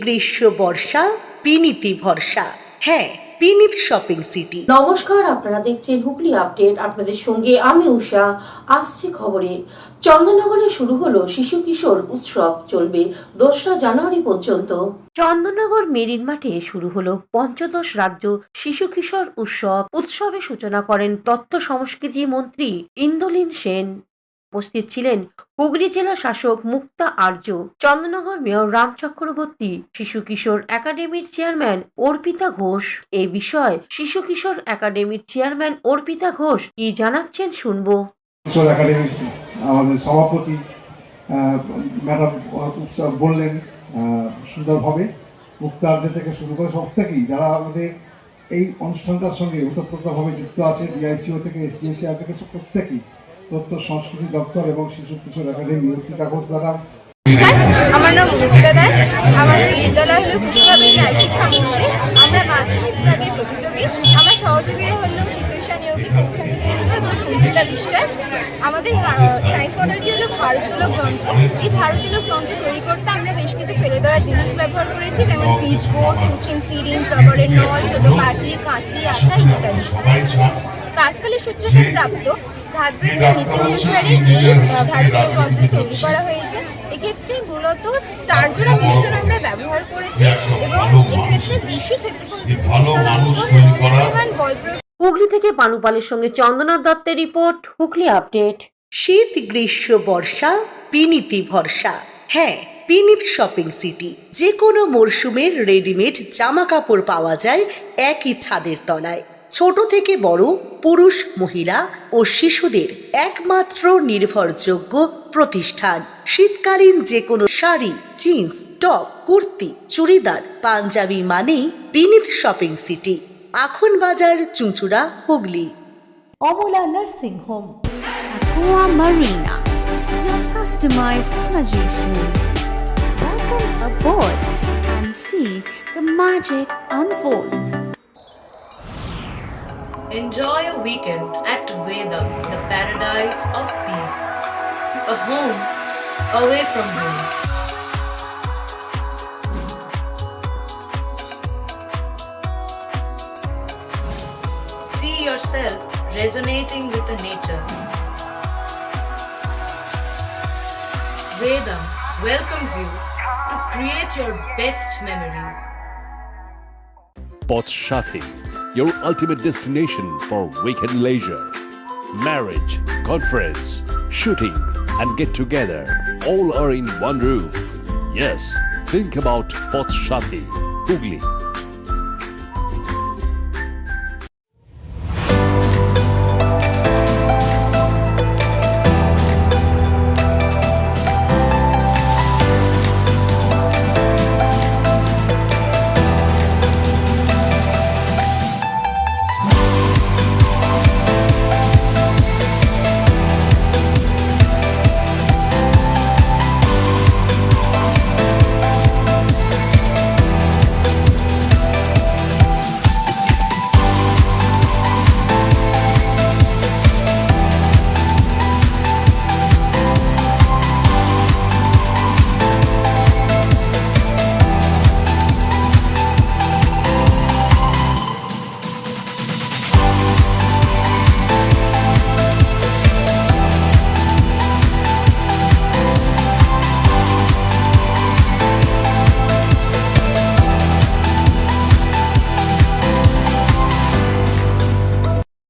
গ্রীষ্ম বর্ষা বিনীতি ভরসা। হ্যাঁ, বিনীত শপিং সিটি। নমস্কার, আপনারা দেখছেন হুগলি আপডেট। আপনাদের সঙ্গে আমি উষা। আসছে খবরে। চন্দননগরে শুরু হলো শিশু কিশোর উৎসব, চলবে 2রা জানুয়ারি পর্যন্ত। চন্দননগর মেরিন মাঠে শুরু হলো পঞ্চদশ রাজ্য শিশু কিশোর উৎসবে সূচনা করেন তথ্য সংস্কৃতি মন্ত্রী ইন্দ্রলীন সেন। উপস্থিত ছিলেন হুগলি জেলা শাসক মুক্তা আর্য, চন্দননগর মেয়র রাম চক্রবর্তী, শিশু কিশোর একাডেমির চেয়ারম্যান অর্পিতা ঘোষ। এ বিষয়ে শিশু কিশোর একাডেমির চেয়ারম্যান অর্পিতা ঘোষ কি জানাচ্ছেন শুনবো। কিশোর একাডেমি আমাদের সভাপতি ম্যাডাম বললেন সুন্দরভাবে মুক্তার্য থেকে শুরু করে সব থেকেই যারা আমাদের এই অনুষ্ঠানটার সঙ্গে ওতপ্রোতভাবে যুক্ত আছে, ডিআইসিও থেকে এসডিএসিআর থেকে প্রত্যেকেই, তথ্য সংস্কৃতি দপ্তর এবং শিশু কিশোর একাডেমি অর্পিতা ঘোষ ম্যাডাম। আমার নাম অর্পিতা দাস। আমাদের বিদ্যালয় হলো কুশলাবেশ শিক্ষা মন্দির। আমরা মাধ্যমিক বিভাগের প্রতিযোগী। আমার সহযোগীরা হলো তিতোষা নিয়োগী, এবং সঞ্চিতা বিশ্বাস। আমাদের সায়েন্স মডেলটি হলো ভারোত্তোলক যন্ত্র। এই ভারোত্তোলক যন্ত্র তৈরি করতে আমরা বেশ কিছু ফেলে দেওয়া জিনিস ব্যবহার করেছি, যেমন পিচ বোর্ড, সুচিং সিরিঞ্জ, রবারের নল, ছোট বাটি, কাঁচি, আঠা ইত্যাদি। পাঁচকালের সূত্র থেকে প্রাপ্ত ঘাতব্রেকের নীতি অনুসারে এই ভারতীয় যন্ত্র তৈরি করা হয়েছে। এক্ষেত্রে মূলত 4 জোড়া পিস্টন আমরা ব্যবহার করেছি এবং এক্ষেত্রে বেশি ক্ষেত্রফল হুগলি থেকে পানুপালের সঙ্গে চন্দনা দত্তের রিপোর্ট, হুগলি আপডেট। শীত গ্রীষ্ম বর্ষা বিনীতি ভরসা। হ্যাঁ, বিনীত শপিং সিটি। যে কোনো মরশুমের রেডিমেড জামা কাপড় পাওয়া যায় একই ছাদের তলায়। ছোট থেকে বড়, পুরুষ, মহিলা ও শিশুদের একমাত্র নির্ভরযোগ্য প্রতিষ্ঠান। শীতকালীন যে কোনো শাড়ি, জিন্স, টপ, কুর্তি, চুড়িদার, পাঞ্জাবি মানেই বিনীত শপিং সিটি। আখন বাজার, চুঁচুড়া, Hooghly. Amala nursing home, Aqua Marina, your customized magician. Welcome aboard and see the magic unfold. Enjoy a weekend at Vedam, the paradise of peace. A home away from home. See yourself resonating with the nature. Vedam welcomes you to create your best memories. Port Shati, your ultimate destination for weekend leisure. Marriage, conference, shooting and get together all are in one roof. Yes, think about Port Shati, Hugli.